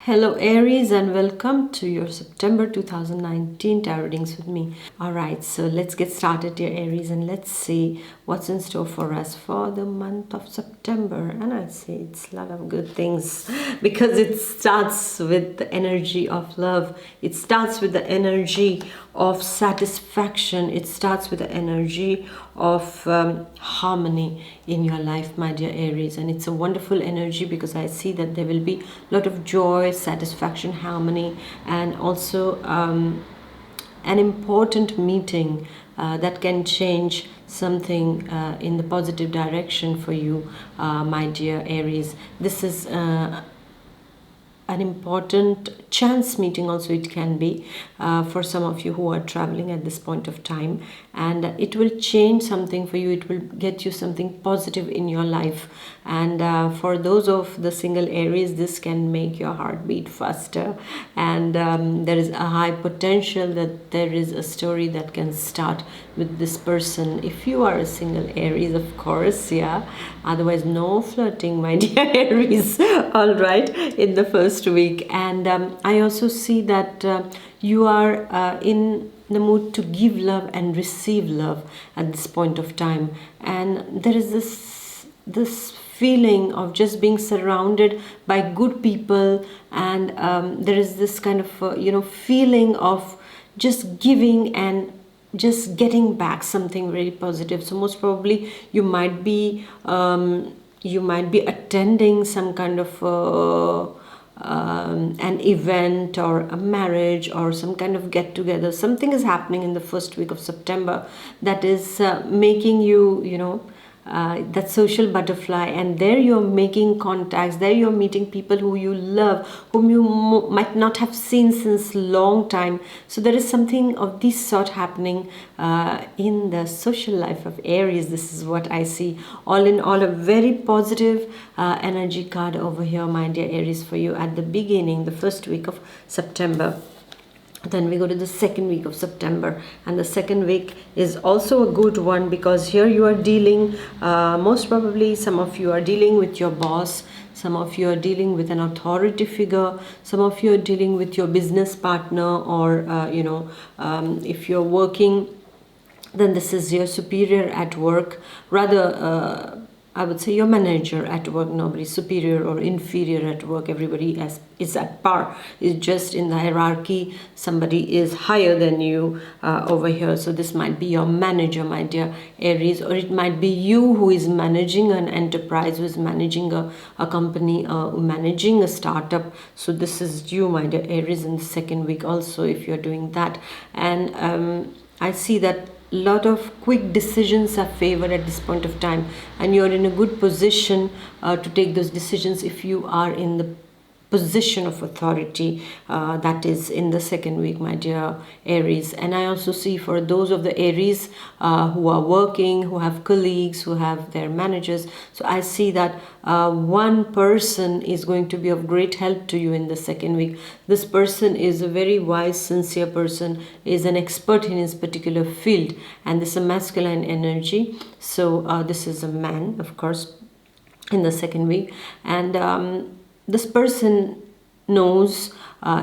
Hello Aries and welcome to your September 2019 tarot readings with me. Alright, so let's get started, dear Aries, and let's see what's in store for us for the month of September. And I'd say it's a lot of good things because it starts with the energy of love. It starts with the energy of satisfaction. It starts with the energy of harmony in your life, my dear Aries, and it's a wonderful energy because I see that there will be a lot of joy, satisfaction, harmony, and also an important meeting that can change something in the positive direction for you, my dear Aries. This is an important chance meeting also it can be for some of you who are traveling at this point of time, and it will change something for you. It will get you something positive in your life, and for those of the single Aries, this can make your heart beat faster, and there is a high potential that there is a story that can start with this person if you are a single Aries, of course. Yeah, otherwise no flirting, my dear Aries. All right, in the first week. And I also see that you are in the mood to give love and receive love at this point of time, and there is this feeling of just being surrounded by good people, and there is this kind of feeling of just giving and just getting back something very positive. So most probably you might be attending some kind of an event or a marriage or some kind of get together. Something is happening in the first week of September that is making you that social butterfly, and there you're making contacts, there you're meeting people who you love, whom you might not have seen since long time. So there is something of this sort happening in the social life of Aries. This is what I see. All in all, a very positive energy card over here, my dear Aries, for you at the beginning, the first week of September. Then we go to the second week of September, and the second week is also a good one because here you are dealing, most probably some of you are dealing with your boss, some of you are dealing with an authority figure, some of you are dealing with your business partner, or if you're working, then this is your superior at work, rather I would say your manager at work. Nobody superior or inferior at work. Everybody is at par. It's just in the hierarchy, somebody is higher than you over here. So this might be your manager, my dear Aries, or it might be you who is managing an enterprise, who is managing a company, managing a startup. So this is you, my dear Aries, in the second week also, if you're doing that. And I see that lot of quick decisions are favored at this point of time, and you're in a good position to take those decisions if you are in the position of authority. That is in the second week, my dear Aries. And I also see for those of the Aries who are working, who have colleagues, who have their managers, so I see that one person is going to be of great help to you in the second week. This person is a very wise, sincere person, is an expert in his particular field, and this is a masculine energy. So this is a man, of course, in the second week, and this person knows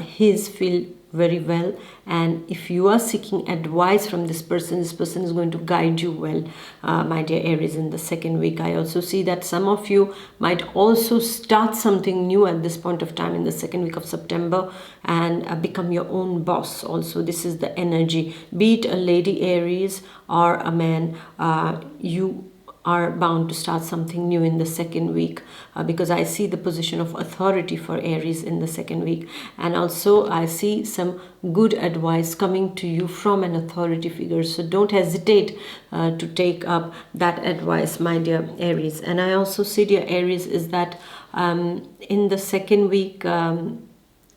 his field very well, and if you are seeking advice from this person is going to guide you well, my dear Aries, in the second week. I also see that some of you might also start something new at this point of time in the second week of September, and become your own boss also. This is the energy. Be it a lady Aries or a man, you are bound to start something new in the second week, because I see the position of authority for Aries in the second week, and also I see some good advice coming to you from an authority figure. So don't hesitate to take up that advice, my dear Aries. And I also see, dear Aries, is that in the second week,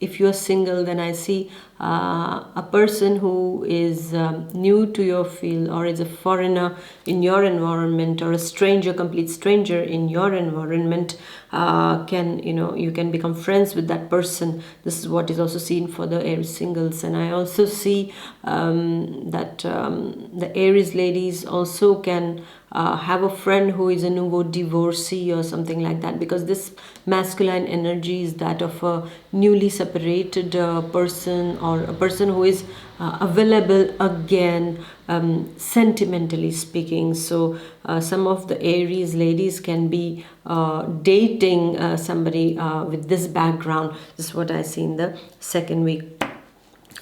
if you are single, then I see a person who is new to your field, or is a foreigner in your environment, or a stranger, complete stranger in your environment, can, you can become friends with that person. This is what is also seen for the Aries singles. And I also see that the Aries ladies also can have a friend who is a nouveau divorcee or something like that, because this masculine energy is that of a newly separated person, or a person who is available again, sentimentally speaking. So some of the Aries ladies can be dating somebody with this background. This is what I see in the second week.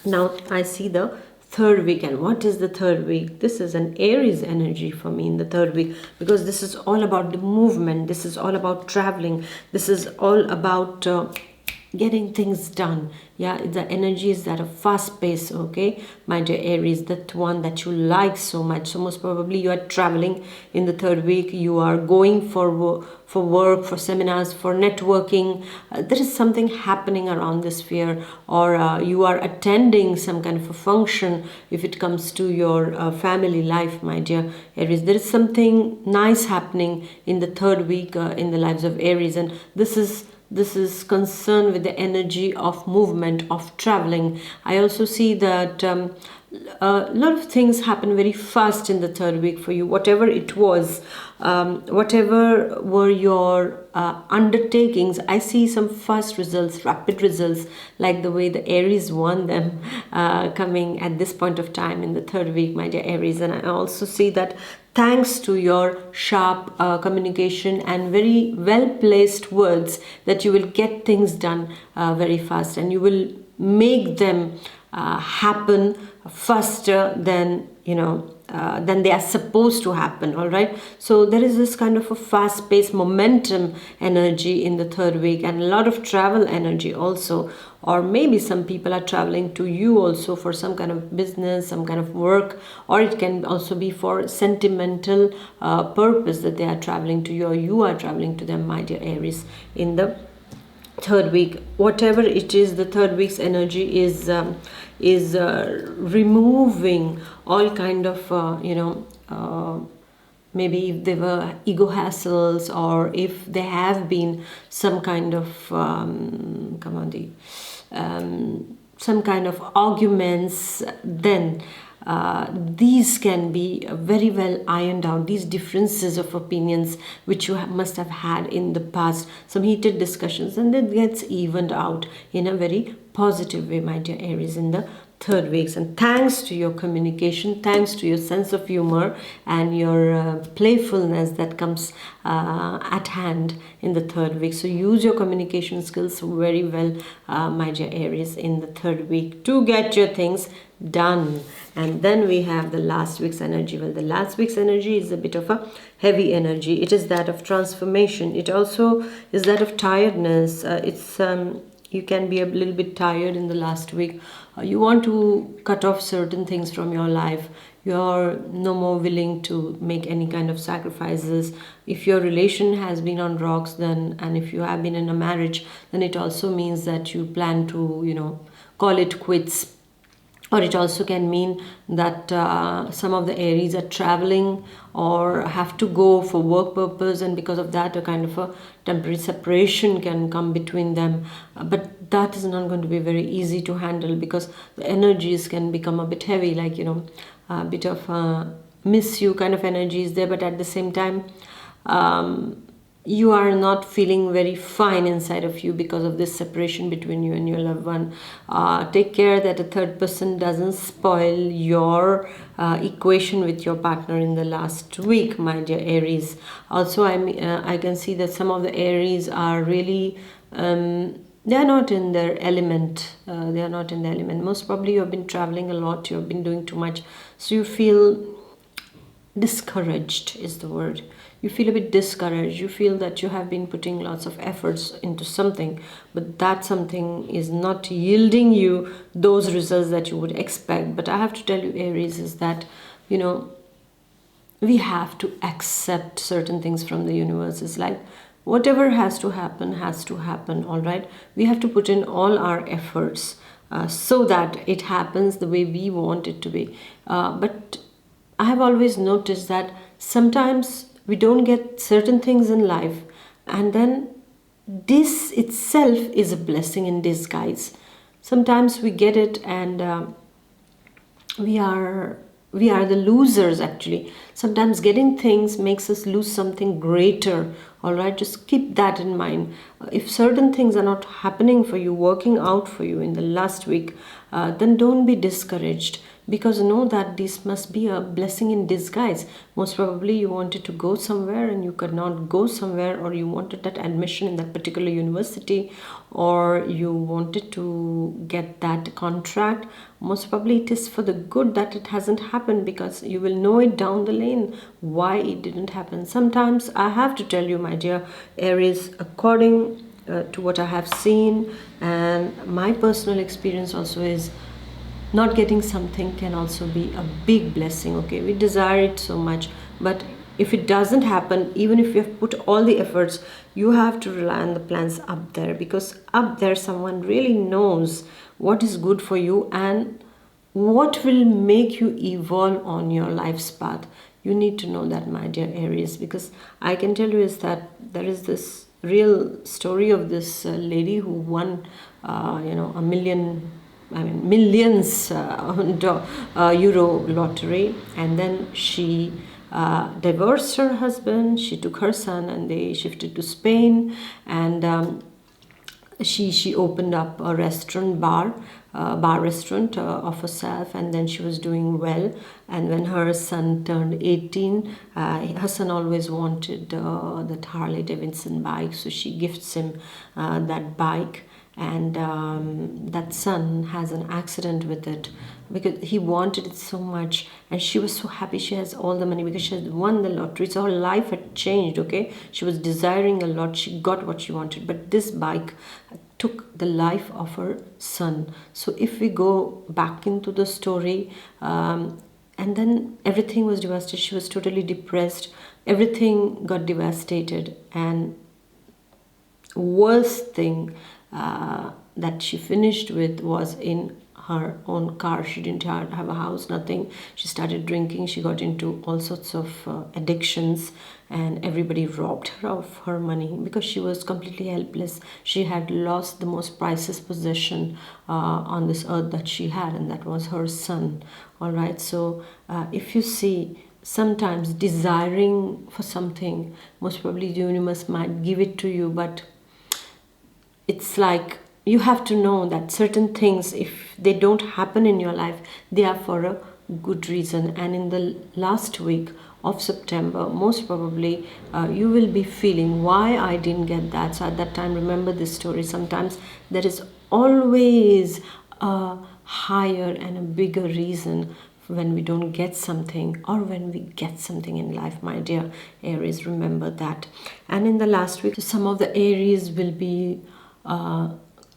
Now I see the third week. And what is the third week? This is an Aries energy for me in the third week, because this is all about the movement. This is all about traveling. This is all about getting things done. Yeah, the energy is that of fast pace. Okay, my dear Aries, that one that you like so much. So most probably you are traveling in the third week. You are going for work, for seminars, for networking. There is something happening around this sphere, or you are attending some kind of a function. If it comes to your family life, my dear Aries, there is something nice happening in the third week in the lives of Aries. And this is concerned with the energy of movement, of traveling. I also see that a lot of things happen very fast in the third week for you. Whatever it was, whatever were your undertakings, I see some fast results, rapid results, like the way the Aries won them coming at this point of time in the third week, my dear Aries. And I also see that thanks to your sharp communication and very well placed words, that you will get things done very fast, and you will make them happen faster than than they are supposed to happen. All right, so there is this kind of a fast paced momentum energy in the third week, and a lot of travel energy also. Or maybe some people are traveling to you also for some kind of business, some kind of work, or it can also be for sentimental purpose that they are traveling to you, or you are traveling to them, my dear Aries, in the third week. Whatever it is, the third week's energy is removing all kind of maybe if there were ego hassles, or if there have been some kind of some kind of arguments, then these can be very well ironed out. These differences of opinions which you must have had in the past, some heated discussions, and it gets evened out in a very positive way, my dear Aries, in the third weeks. And thanks to your communication, thanks to your sense of humor and your playfulness that comes at hand in the third week. So use your communication skills very well, my dear Aries, in the third week to get your things done. And then we have the last week's energy. Well, the last week's energy is a bit of a heavy energy. It is that of transformation. It also is that of tiredness. You can be a little bit tired in the last week. You want to cut off certain things from your life. You're no more willing to make any kind of sacrifices. If your relation has been on rocks, then, and if you have been in a marriage, then it also means that you plan to, call it quits. Or it also can mean that some of the Aries are traveling or have to go for work purpose, and because of that a kind of a temporary separation can come between them. But that is not going to be very easy to handle, because the energies can become a bit heavy, like a bit of miss you kind of energy is there, but at the same time you are not feeling very fine inside of you because of this separation between you and your loved one. Take care that a third person doesn't spoil your equation with your partner in the last week, my dear Aries. Also, I can see that some of the Aries are really they are not in their element. They are not in their element. Most probably you have been traveling a lot. You have been doing too much, so you feel discouraged is the word. You feel a bit discouraged. You feel that you have been putting lots of efforts into something, but that something is not yielding you those results that you would expect. But I have to tell you, Aries, is that we have to accept certain things from the universe. It's like whatever has to happen, all right? We have to put in all our efforts so that it happens the way we want it to be. But I have always noticed that sometimes we don't get certain things in life, and then this itself is a blessing in disguise. Sometimes we get it, and we are we are the losers actually. Sometimes getting things makes us lose something greater. All right, just keep that in mind. If certain things are not happening for you, working out for you in the last week, then don't be discouraged, because know that this must be a blessing in disguise. Most probably you wanted to go somewhere and you could not go somewhere, or you wanted that admission in that particular university, or you wanted to get that contract. Most probably it is for the good that it hasn't happened, because you will know it down the lane why it didn't happen. Sometimes I have to tell you, my dear Aries, according to what I have seen, and my personal experience also is, not getting something can also be a big blessing. Okay, we desire it so much, but if it doesn't happen, even if you have put all the efforts, you have to rely on the plans up there, because up there someone really knows what is good for you and what will make you evolve on your life's path. You need to know that, my dear Aries, because I can tell you is that there is this real story of this lady who won a million, I mean millions euro lottery, and then she divorced her husband. She took her son and they shifted to Spain, and she opened up a bar restaurant of herself, and then she was doing well. And when her son turned 18, her son always wanted that Harley Davidson bike, so she gifts him that bike. And that son has an accident with it, because he wanted it so much, and she was so happy. She has all the money because she had won the lottery, so her life had changed. Okay, she was desiring a lot, she got what she wanted, but this bike took the life of her son. So if we go back into the story, and then everything was devastated. She was totally depressed, everything got devastated, and worst thing that she finished with was in her own car. She didn't have a house, nothing. She started drinking. She got into all sorts of addictions, and everybody robbed her of her money because she was completely helpless. She had lost the most priceless possession on this earth that she had, and that was her son. All right, so if you see, sometimes desiring for something, most probably the universe might give it to you, but it's like you have to know that certain things, if they don't happen in your life, they are for a good reason. And in the last week of September, most probably you will be feeling why I didn't get that. So at that time, remember this story. Sometimes there is always a higher and a bigger reason when we don't get something, or when we get something in life, my dear Aries. Remember that. And in the last week, some of the Aries will be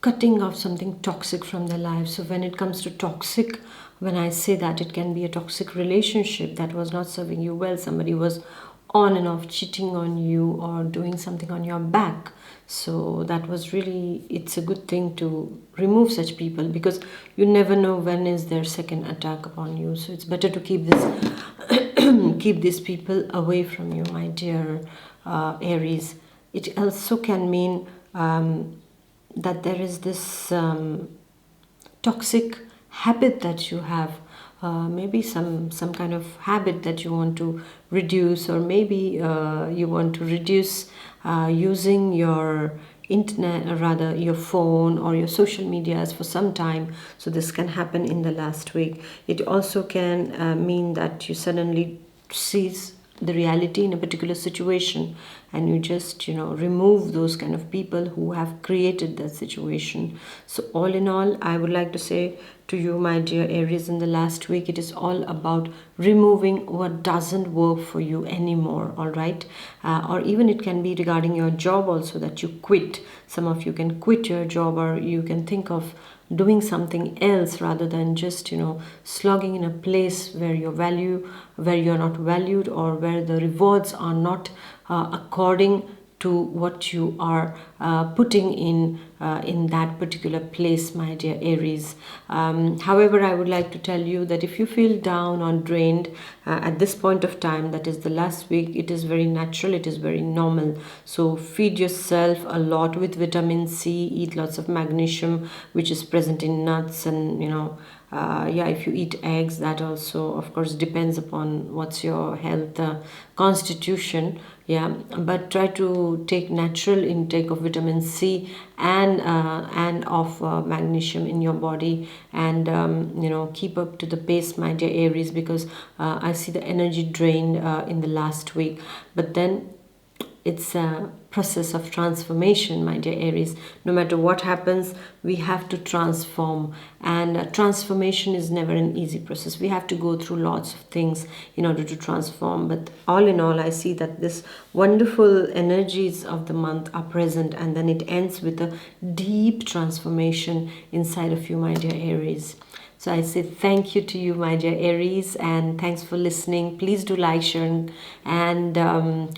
cutting off something toxic from their life. So when it comes to toxic, when I say that, it can be a toxic relationship that was not serving you well. Somebody was on and off cheating on you or doing something on your back. So that was really, it's a good thing to remove such people, because you never know when is their second attack upon you. So it's better to keep this keep these people away from you, my dear Aries. It also can mean that there is this toxic habit that you have, maybe some kind of habit that you want to reduce, or maybe you want to reduce using your internet, or rather your phone or your social medias for some time. So this can happen in the last week. It also can mean that you suddenly cease the reality in a particular situation, and you just remove those kind of people who have created that situation. So all in all, I would like to say to you, my dear Aries, in the last week, it is all about removing what doesn't work for you anymore. All right, or even it can be regarding your job also, that you quit. Some of you can quit your job, or you can think of doing something else rather than just slogging in a place where you're not valued, or where the rewards are not according to what you are putting in that particular place, my dear Aries. However, I would like to tell you that if you feel down or drained at this point of time, that is the last week, it is very natural, it is very normal. So feed yourself a lot with vitamin C, eat lots of magnesium, which is present in nuts, and yeah, if you eat eggs, that also of course depends upon what's your health constitution. Yeah, but try to take natural intake of vitamin C and of magnesium in your body, and keep up to the pace, my dear Aries, because I see the energy drained in the last week. But then it's a process of transformation, my dear Aries. No matter what happens, we have to transform, and transformation is never an easy process. We have to go through lots of things in order to transform, but all in all, I see that this wonderful energies of the month are present, and then it ends with a deep transformation inside of you, my dear Aries. So I say thank you to you, my dear Aries, and thanks for listening. Please do like, share, and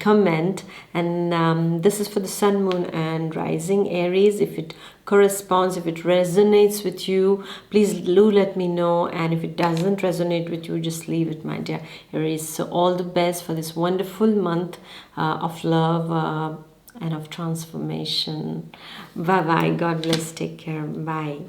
comment. And this is for the Sun, Moon, and Rising Aries. If it corresponds, if it resonates with you, please do let me know. And if it doesn't resonate with you, just leave it, my dear Aries. So all the best for this wonderful month of love and of transformation. Bye-bye. God bless. Take care. Bye.